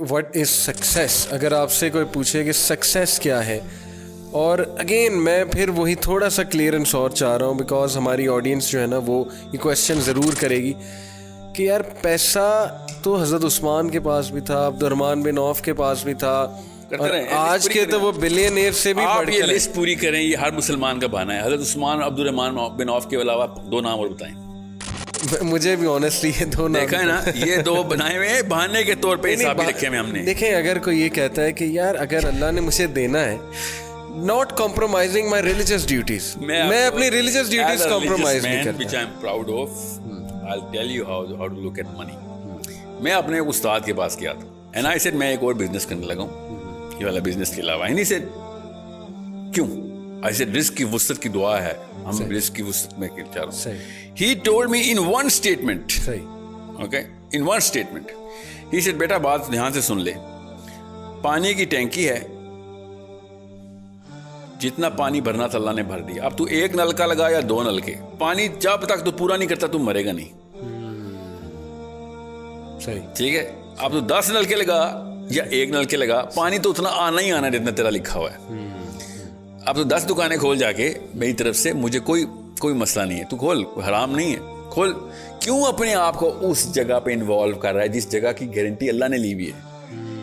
What is success? اگر آپ سے کوئی پوچھے کہ سکسیس کیا ہے، اور اگین میں پھر وہی تھوڑا سا کلیئرنس اور چاہ رہا ہوں بیکاز ہماری آڈینس جو ہے نا وہ یہ کویشچن ضرور کرے گی کہ یار پیسہ تو حضرت عثمان کے پاس بھی تھا، عبد الرحمن بن عوف کے پاس بھی تھا، اور آج کے تو وہ بلینئر سے بھی بڑھ یہ لسٹ پوری کریں. یہ ہر مسلمان کا بہانہ ہے. حضرت عثمان عبد الرحمن بن عوف کے علاوہ 2 نام اور بتائیں. مجھے بھی آنیسٹلی یہ 2 نام دیکھا ہے نا، یہ 2 بنائے ہوئے ہیں بہانے کے طور پہ حساب رکھے ہوئے ہم نے. دیکھیں اگر کوئی یہ کہتا ہے کہ یار اگر اللہ نے مجھے دینا ہے، not compromising my religious duties, میں اپنی religious duties compromise نہیں کرتا. which I am proud of. I'll tell you how to look at money. میں اپنے استاد کے پاس گیا تھا and I said میں ایک اور بزنس کرنے لگا ہوں یہ والا بزنس کے علاوہ. and he said کیوں؟ I said رزق کی وسعت کی دعا ہے، ہم رزق کی وسعت میں چاہ رہا ہوں. He told me in one statement, okay, in one statement, he said بیٹا بات دھیان سے سن لے، پانی کی ٹینکی ہے، جتنا پانی بھرنا تھا اللہ نے بھر دیا. اب تو 1 نلکا لگا یا 2 نلکے، پانی جب تک تو پورا نہیں کرتا تو مرے گا نہیں. ٹھیک ہے، اب تو 10 نلکے لگا یا 1 نلکے لگا، پانی تو اتنا آنا ہی آنا ہے جتنا تیرا لکھا ہوا ہے. اب تو 10 دکانیں کھول جا کے میری طرف سے، مجھے کوئی مسئلہ نہیں ہے، تو کھول، حرام نہیں ہے، کھول. کیوں اپنے آپ کو اس جگہ پہ انوالو کر رہا ہے جس جگہ کی گارنٹی اللہ نے لی ہوئی ہے؟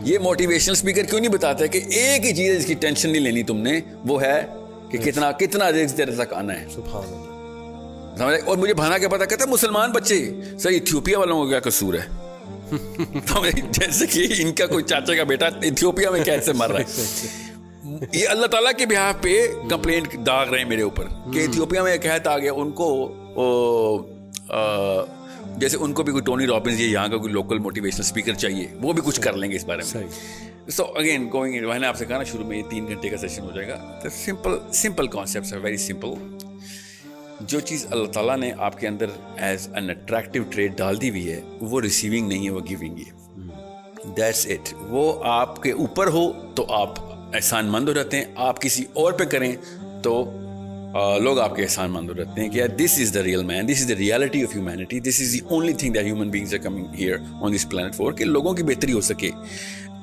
یہ موٹیویشنل اسپیکر کیوں نہیں بتاتا ہے کہ ایک ہی چیز جس کی ٹینشن نہیں لینی تم نے، وہ ہے کہ کتنا رزق تیرے تک آنا ہے. سبحان اللہ. سمجھ؟ اور مجھے بھانا کیا پتا، کہتا ہے مسلمان بچے سر ایتھیوپیا والوں کو کیا قصور ہے؟ جیسے کہ ان کا کوئی چاچا کا بیٹا ایتھیوپیا میں کیسے مر رہا ہے. یہ اللہ تعالیٰ کے بہاف پہ کمپلینٹ داغ رہے ہیں میرے اوپر کہ ایتھیوپیا میں ایک قحط آ گیا، ان کو جیسے ان کو بھی کوئی ٹونی رابنز یا یہاں کا کوئی لوکل موٹیویشنل اسپیکر چاہیے، وہ بھی کچھ کر لیں گے اس بارے میں. سو اگین گوئنگ، میں نے آپ سے کہا نا شروع میں یہ 3 گھنٹے کا سیشن ہو جائے گا. سمپل کانسیپٹس ہے، ویری سمپل. جو چیز اللہ تعالیٰ نے آپ کے اندر ایز این اٹریکٹیو ٹریٹ ڈال دی ہوئی ہے وہ ریسیونگ نہیں ہے، وہ گیونگ ہے. That's it. وہ آپ کے اوپر ہو تو آپ احسان مند ہو جاتے ہیں، آپ کسی اور پہ کریں تو لوگ آپ کے احسان مند ہو جاتے ہیں کہ یار this is the real man, this is the reality of humanity, this is the only thing that human beings are coming here on this planet for, کہ لوگوں کی بہتری ہو سکے.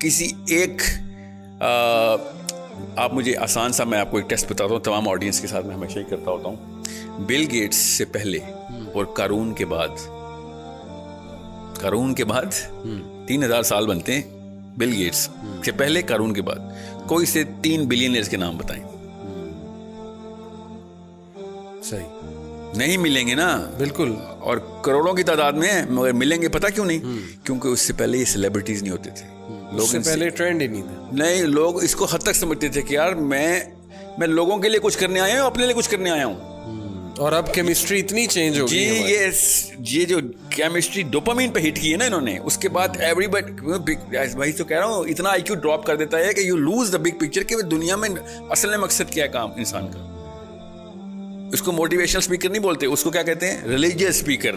کسی ایک آپ مجھے آسان سا، میں آپ کو ایک ٹیسٹ بتاتا ہوں، تمام آڈینس کے ساتھ میں ہمیشہ ہی کرتا ہوتا ہوں. بل گیٹس سے پہلے اور قارون کے بعد 3000 سال بنتے ہیں. بل گیٹس سے پہلے، قارون کے بعد کوئی سے 3 بلینئرز کے نام بتائیں. صحیح نہیں ملیں گے نا، بالکل، اور کروڑوں کی تعداد میں ہیں، مگر ملیں گے پتہ کیوں نہیں؟ کیونکہ اس سے پہلے یہ سیلیبریٹیز نہیں ہوتے تھے، لوگ سے پہلے ٹرینڈ ہی نہیں تھا. نہیں، لوگ اس کو حد تک سمجھتے تھے کہ یار میں لوگوں کے لیے کچھ کرنے آیا ہوں، اپنے لیے کچھ کرنے آیا ہوں. اور اب کیمسٹری اتنی چینج ہو گئی ہے. یہ جو کیمسٹری ڈوپامین پہ ہٹ کی ہے نا انہوں نے، اس کے بعد ایوری بٹ بھائی تو کہہ رہا ہوں اتنا آئی کیو ڈراپ کر دیتا ہے کہ you lose the big picture کہ دنیا میں اصل میں مقصد کیا ہے کام انسان کا. اس کو موٹیویشنل اسپیکر نہیں بولتے، اس کو کیا کہتے ہیں؟ ریلیجیس اسپیکر،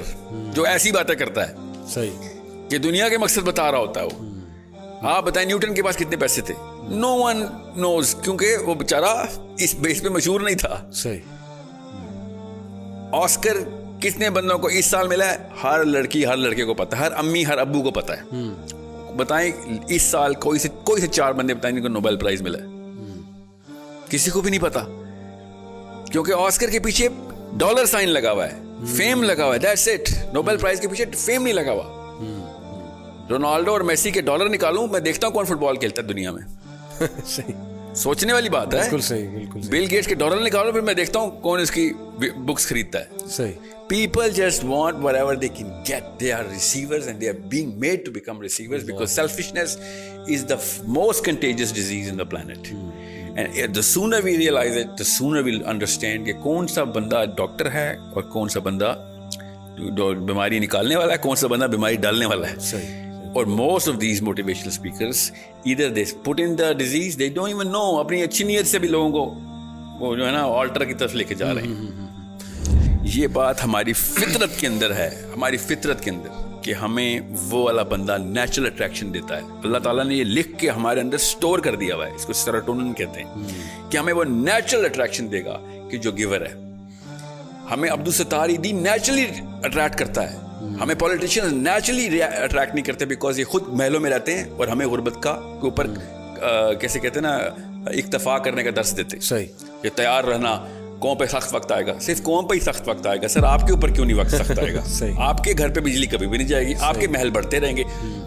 جو ایسی باتیں کرتا ہے. صحیح، کہ دنیا کے مقصد بتا رہا ہوتا ہے وہ. آپ بتائیں نیوٹن کے پاس کتنے پیسے تھے؟ نو ون نوز، کیونکہ وہ بیچارہ اس بیس پہ مشہور نہیں تھا. صحیح. آسکر کتنے بندوں کو اس سال ملا ہے؟ ہر لڑکی ہر لڑکے کو پتا ہے، ہر امی ہر ابو کو پتا ہے. بتائیں اس سال کوئی سے 4 بندے بتائیں جن کو نوبل پرائز ملا ہے؟ کسی کو بھی نہیں پتا، کیونکہ آسکر کے پیچھے ڈالر سائن لگا ہوا ہے، فیم لگا ہوا ہے. That's it. نوبل پرائز کے پیچھے فیم نہیں لگا ہوا. رونالڈو اور میسی کے ڈالر نکالوں، میں دیکھتا ہوں کون فٹ بال کھیلتا ہے دنیا میں. سوچنے والی بات ہے. بالکل صحیح، بالکل. بل گیٹس کے ڈالر نکالو، پھر میں دیکھتا ہوں کون اس کی بکس خریدتا ہے. صحیح. People just want whatever they can get. They are receivers and they are being made to become receivers because selfishness is the most contagious disease in the planet. And the sooner we realize it, the sooner we'll understand کہ کون سا بندہ doctor ہے اور کون سا بندہ بیماری نکالنے والا ہے، کون سا بندہ بیماری ڈالنے والا ہے. صحیح. اور most of these motivational speakers either they put in the disease, they don't even know. اپنی اچھی نیت سے بھی لوگوں کو وہ جو ہے نا آلٹر کی طرف لے کے جا رہے ہیں. یہ بات ہماری فطرت کے اندر ہے، ہماری فطرت کے اندر، کہ ہمیں وہ والا بندہ نیچرل اٹریکشن دیتا ہے. اللہ تعالیٰ نے یہ لکھ کے ہمارے اندر سٹور کر دیا ہوا ہے، اس کو سیروٹونن کہتے ہیں، کہ ہمیں وہ نیچرل اٹریکشن دے گا کہ جو گیور ہے. ہمیں عبدالستار ایدی نیچرلی اٹریکٹ کرتا ہے، ہمیں پولیٹیشین نیچرلی اٹریکٹ نہیں کرتے بیکاز یہ خود محلوں میں رہتے ہیں اور ہمیں غربت کا کے اوپر کیسے کہتے ہیں نا اکتفا کرنے کا درس دیتے. صحیح. کہ تیار رہنا, قوم پہ سخت وقت آئے گا. صرف قوم پہ ہی سخت وقت آئے گا سر, آپ کے اوپر کیوں نہیں وقت سخت آئے گا؟ آپ کے گھر پہ بجلی کبھی بھی نہیں جائے گی, آپ کے محل بڑھتے رہیں گے.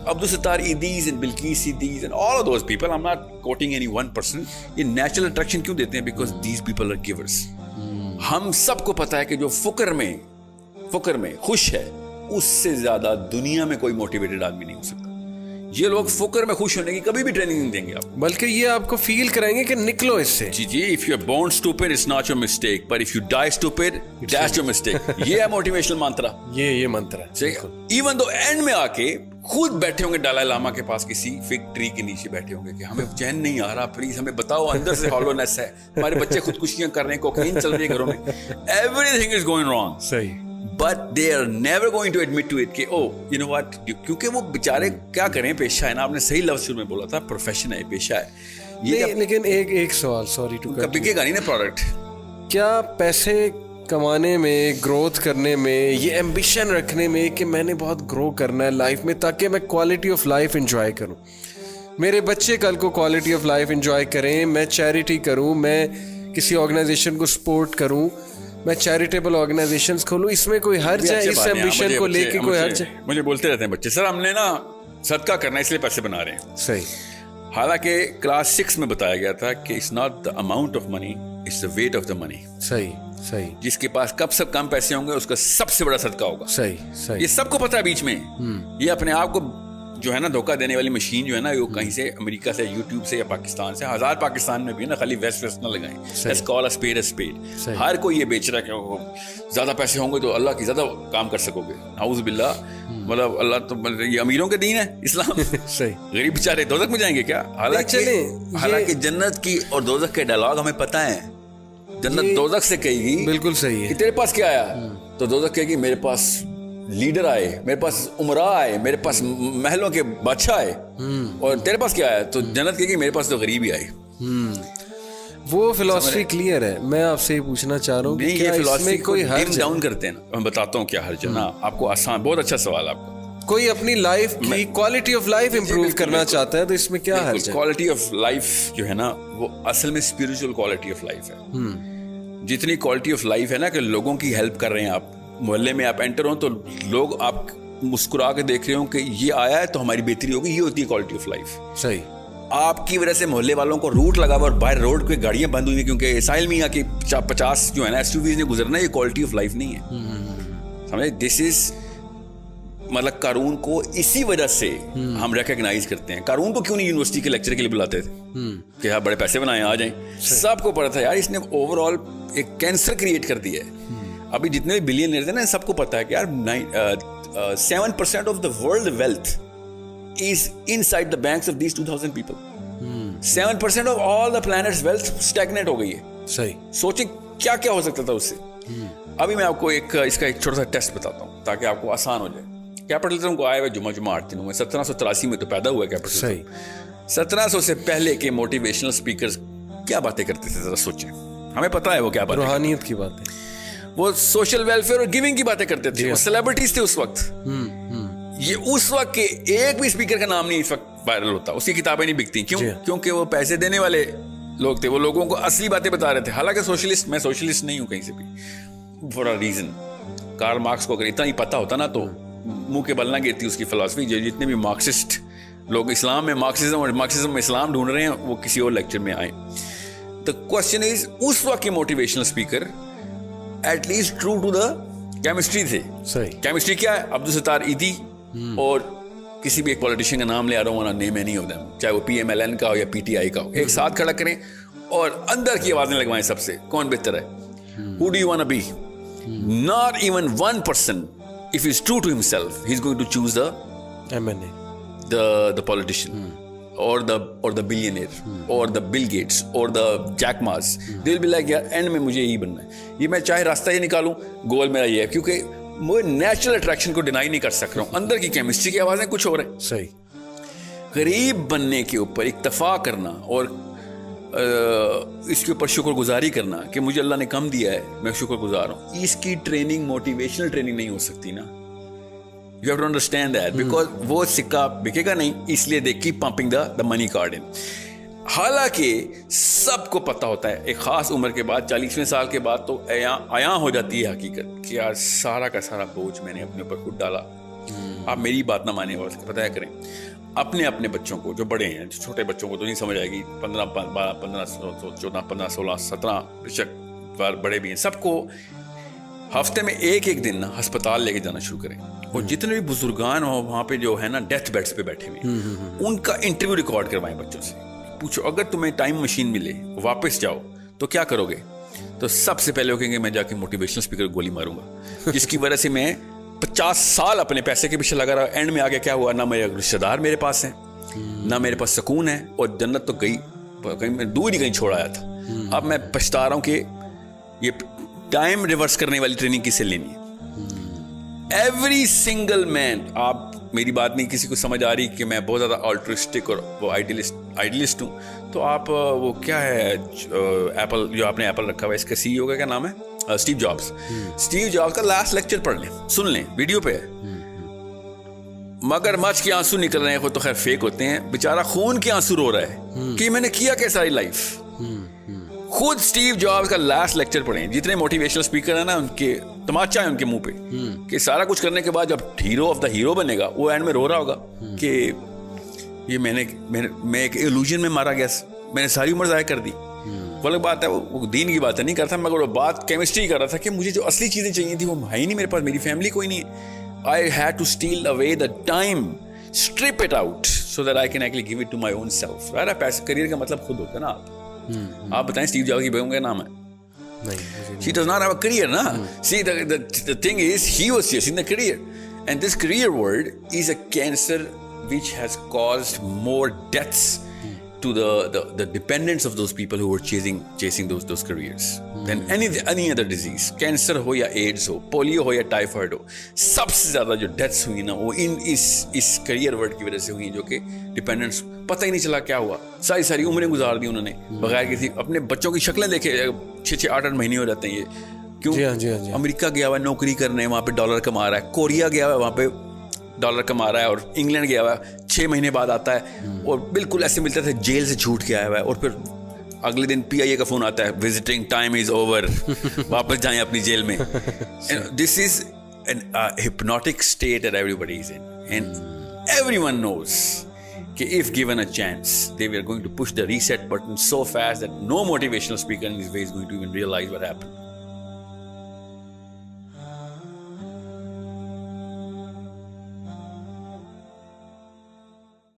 Abdul Sattar Edhis and Bilquis Edhis and all of those people, I am not quoting any one person, یہ نیچرل اٹریکشن کیوں دیتے ہیں؟ Because these people are givers. ہم سب کو پتا ہے کہ جو فقر میں خوش ہے اس سے زیادہ دنیا میں کوئی موٹیویٹڈ آدمی نہیں ہو سکتا. یہ لوگ فقر میں خوش ہونے کی کبھی بھی ٹریننگ نہیں دیں گے آپ کو, بلکہ یہ آپ کو فیل کرائیں گے کہ نکلو اس سے. جی if you are born stupid it's not your mistake, but if you die stupid that's your mistake. یہ ہے موٹیویشنل منترا, یہ منتر ہے. ایون دو اینڈ میں آ کے خود بیٹھے ہوں گے ڈالائی لاما کے پاس کسی فگ ٹری کے نیچے بیٹھے ہوں گے کہ ہمیں چین نہیں آ رہا, پلیز ہمیں بتاؤ, اندر سے ہالونیس ہے, ہمارے بچے خودکشیاں کر رہے ہیں, کوکین چل رہی ہے گھروں میں, everything is going wrong. صحیح. But they are never going to admit to it کہ oh you know what, کیونکہ وہ بیچارے کیا کریں, پیشہ ہے نا, آپ نے صحیح لفظ شروع میں بولا تھا, پروفیشن ہے, پیشہ ہے یہ. لیکن ایک سوال, سوری ٹو کٹ, بکے گا نہیں نا پروڈکٹ. کیا پیسے کمانے میں, گروتھ کرنے میں, یہ ایمبیشن رکھنے میں کہ میں نے بہت گرو کرنا ہے لائف میں تاکہ میں کوالٹی آف لائف انجوائے کروں, میرے بچے کل کو کوالٹی آف لائف انجوائے کریں, میں چیریٹی کروں, میں کسی آرگنائزیشن کو سپورٹ کروں, میں چیریٹیبل آرگنائزیشنز کھولوں, اس میں کوئی حرج ہے؟ اس ایمبیشن کو لے کے کوئی حرج ہے؟ مجھے بولتے رہتے ہیں بچے, سر ہم نے نا صدقہ کرنا ہے اس لیے پیسے بنا رہے ہیں. صحیح. حالانکہ کلاس 6 میں بتایا گیا تھا کہ it's not the amount of money, it's the weight of the money. صحیح. جس کے پاس کم پیسے ہوں گے اس کا سب سے بڑا صدقہ ہوگا. صحیح. یہ سب کو پتا ہے بیچ میں. یہ اپنے آپ کو جو ہے نا دھوکہ دینے والی مشین جو ہے نا, وہ کہیں سے امریکہ سے, یوٹیوب سے یا پاکستان سے, ہزار پاکستان میں بھی ہے نا, خالی ویسٹ نہ لگائیں. Let's call a spade a spade. ہر کوئی یہ بیچ رہا ہے کہ زیادہ پیسے ہوں گے تو اللہ کی زیادہ کام کر سکو گے. اعوذ باللہ, مطلب اللہ تو یہ امیروں کے دین ہے اسلام. صحیح. غریب بیچارے دوزخ میں جائیں گے کیا؟ حالانکہ جنت کی اور دوزخ کے ڈائلاگ ہمیں پتہ ہے. جنت دوزخ سے کہے گی بالکل صحیح ہے, تیرے پاس کیا آیا, تو دوزخ کہے گی میرے پاس لیڈر آئے, میرے پاس عمراء آئے, میرے پاس محلوں کے بادشاہ آئے, اور تیرے پاس کیا آیا, تو جنت کہے گی میرے پاس تو غریب ہی آئے. وہ فلسفی کلیئر ہے. میں آپ سے یہ پوچھنا چاہ رہا ہوں کہ کیا اس میں کوئی حرج ڈاؤن کرتے ہیں نا, میں بتاتا ہوں کیا حرج ہے نا آپ کو. آسان, بہت اچھا سوال آپ کا. کوئی اپنی لائف کی کوالٹی آف لائف امپروو کرنا چاہتا ہے تو اس میں کیا حرج ہے؟ کوالٹی آف لائف جو ہے نا وہ اصل میں اسپرچل کوالٹی آف لائف ہے. جتنی کوالٹی آف لائف ہے نا کہ لوگوں کی ہیلپ کر رہے ہیں آپ, محلے میں آپ انٹر ہوں تو لوگ آپ مسکرا کے دیکھ رہے ہوں کہ یہ آیا ہے تو ہماری بہتری ہوگی, یہ ہوتی ہے کوالٹی آف لائف. صحیح. آپ کی وجہ سے محلے والوں کو روٹ لگا ہوا اور باہر روڈ پہ گاڑیاں بند ہوئی ہیں کیونکہ ساحل میاں کی 50 جو ہے نا SUVs نے گزرنا, یہ کوالٹی آف لائف نہیں ہے. سمجھے, دس از مطلب قارون کو اسی وجہ سے ہم ریکگنائز کرتے ہیں. قارون کو کیوں نہیں یونیورسٹی کے لیکچر کے لیے بلاتے تھے کہ آپ بڑے پیسے بنائیں, آ جائیں. سب کو پتا تھا یار اس نے اوور آل ایک کینسر کریٹ کر دیا ہے. ابھی جتنے بھی بلینئرز ہیں نا سب کو پتا ہے کہ یار 7% of the world wealth is inside the banks of these 2000 people. 7% of all the planet's wealth stagnate ہو گئی ہے. صحیح. سوچیں کیا کیا ہو سکتا تھا اس سے. ابھی میں آپ کو اس کا ایک چھوٹا سا ٹیسٹ بتاتا ہوں تاکہ آپ کو آسان ہو جائے. کیپٹلزم کو آئے ہوئے جمعہ 8 دن ہوئے, 1783 میں تو پیدا ہوا ہے کیپٹلزم. صحیح. 1700 سے پہلے کے موٹیویشنل اسپیکرز کیا باتیں کرتے تھے, ذرا سوچیں. ہمیں پتا ہے وہ کیا بات, روحانیت کی باتیں, وہ سوشل ویلفیئر اور گیونگ کی باتیں کرتے تھے. وہ سیلیبریٹیز تھے اس وقت. یہ اس وقت کے ایک بھی اسپیکر کا نام نہیں اس وقت وائرل ہوتا, اس کی کتابیں نہیں بکتی. کیوں؟ کیونکہ وہ پیسے دینے والے لوگ تھے, وہ لوگوں کو اصلی باتیں بتا رہے تھے. حالانکہ سوشلسٹ, میں سوشلسٹ نہیں ہوں کہیں سے بھی, for a reason. Karl Marx کو اگر اتنا ہی پتا ہوتا نا تو منہ کے بل نہ گرتی اس کی فلسفی. جو جتنے بھی مارکسسٹ لوگ اسلام میں مارکسزم میں اسلام ڈھونڈ رہے ہیں وہ کسی اور لیکچر میں آئے. The question is, اس وقت کے motivational speaker at least true to the chemistry تھے. صحیح. کیمسٹری کیا ہے؟ عبدالستار ایدی اور کسی بھی ایک پولیٹیشین کا نام لے آ رہا ہوں, نیم اینی آف دیم, چاہے وہ PMLN کا ہو یا PTI کا ہو, ایک ساتھ کھڑا کریں اور اندر کی آوازیں لگوائیں سب سے, کون بہتر ہے, who do you want to be. Not even one person, if he's true to himself, he's going to choose the MNA, the politician. Or the billionaire, or the Bill Gates, or the Jack Ma's. They'll be like, یار and میں مجھے یہی بننا ہے, یہ میں چاہے راستہ یہ نکالوں, گول میرا یہ ہے. کیونکہ میں نیچرل اٹریکشن کو ڈینائی نہیں کر سک رہا ہوں, اندر کی کیمسٹری کی آوازیں کچھ اور ہیں. صحیح. غریب بننے کے اوپر اکتفا کرنا اور اس کے اوپر شکر گزاری کرنا کہ مجھے اللہ نے کم دیا ہے, میں شکر گزار ہوں, اس کی ٹریننگ موٹیویشنل ٹریننگ نہیں ہو سکتی نا. You have to understand that because وہ سکہ بکے گا نہیں, اس لیے they keep pumping the money card in. حالانکہ سب کو پتہ ہوتا ہے ایک خاص عمر کے بعد 40ویں سال کے بعد تو عیاں ہو جاتی ہے حقیقت کہ یار سارا کا سارا بوجھ میں نے اپنے اوپر خود ڈالا. آپ میری بات نہ مانیں اور بتایا کریں اپنے بچوں کو, جو بڑے ہیں, چھوٹے بچوں کو تو نہیں سمجھ آئے گی, 15 14 15 16 17 بشک بڑے بھی ہیں, سب کو ہفتے میں ایک دن نا ہسپتال لے کے جانا شروع کریں. اور جتنے بھی بزرگان ہو وہاں پہ جو ہے نا ڈیتھ بیڈس پہ بیٹھے ہوئے, ان کا انٹرویو ریکارڈ کروائیں بچوں سے. پوچھو اگر تمہیں ٹائم مشین ملے واپس جاؤ تو کیا کرو گے؟ تو سب سے پہلے وہ کہیں گے میں جا کے موٹیویشنل اسپیکر گولی ماروں گا, جس کی وجہ سے میں 50 سال اپنے پیسے کے پیچھے لگا رہا. اینڈ میں آگے کیا ہوا, نہ میرے رشتے دار میرے پاس ہیں, نہ میرے پاس سکون ہے, اور جنت تو گئی کہیں میں دور ہی کہیں چھوڑ آیا تھا. اب میں پچھتا رہا ہوں کہ یہ ٹائم ریورس کرنے والی ٹریننگ کس سے لینی ہے. ایوری سنگل مین, آپ میری بات نہیں کسی کو سمجھ آ رہی کہ میں بہت زیادہ آلٹرسٹک اور وہ آئیڈیلسٹ ہوں, تو آپ وہ کیا ہے ایپل, جو آپ نے ایپل رکھا ہوا ہے, اس کا CEO کا کیا نام ہے, اسٹیو جابس کا لاسٹ لیکچر پڑھ لیں, سن لیں, ویڈیو پہ ہے. مگر مچھ کے آنسو نکل رہے ہیں, وہ تو خیر فیک ہوتے ہیں, بیچارہ خون کے آنسو رو رہا ہے کہ میں نے کیا کیا ساری لائف. خود اسٹیو جابس کا لاسٹ لیکچر پڑھیں. جتنے موٹیویشنل اسپیکر ہیں نا, ان کے تماچا ہے ان کے منہ پہ کہ سارا کچھ کرنے کے بعد جب ہیرو آف دا ہیرو بنے گا, وہ اینڈ میں رو رہا ہوگا کہ یہ میں ایک ایلوژن میں مارا گیا, میں نے ساری عمر ضائع کر دی. وہ الگ بات ہے, وہ دین کی بات نہیں کرتا, مگر وہ بات کیمسٹری کر رہا تھا کہ مجھے جو اصلی چیزیں چاہیے تھی وہ ہے ہی نہیں میرے پاس, میری فیملی کوئی نہیں ہے. I had to steal away the time, strip it out so that I can actually give it to my own self. right? Career کا مطلب خود ہوتا ہے نا. آپ بتائیں اسٹیو جابس کی بیگم کا نام ہے, she does not have a career na. See the thing is he was chasing the career, and this career world is a cancer which has caused more deaths to the dependents of those people who were chasing those careers than any other disease. Cancer ho ya AIDS ho, polio ho ya typhoid ho, سب سے زیادہ جو deaths ہوئی نا وہ اس career word کی وجہ سے ہوئی, جو کہ ڈپینڈنٹس پتہ ہی نہیں چلا کیا ہوا. ساری عمریں گزار دی انہوں نے بغیر کسی, اپنے بچوں کی شکلیں دیکھے 6 8 مہینے ہو جاتے ہیں یہ. کیوں؟ امریکہ گیا ہوا ہے نوکری کرنے, وہاں پہ ڈالر کما رہا ہے. کوریا گیا ہوا ہے, وہاں پہ ڈالر کما رہا ہے. اور انگلینڈ گیا ہوا ہے, 6 مہینے بعد آتا ہے اور بالکل ایسے ملتا تھا جیل سے چھوٹ کے آیا ہوا ہے, اور پھر اگلے دن PIA کا فون آتا ہے, وزٹنگ ٹائم از اوور, واپس جائیں اپنی جیل میں. دس از an hypnotic state that everybody is in, and everyone knows کہ if given a chance they were going to push the reset button so fast that no motivational speaker in this way is going to even realize what happened.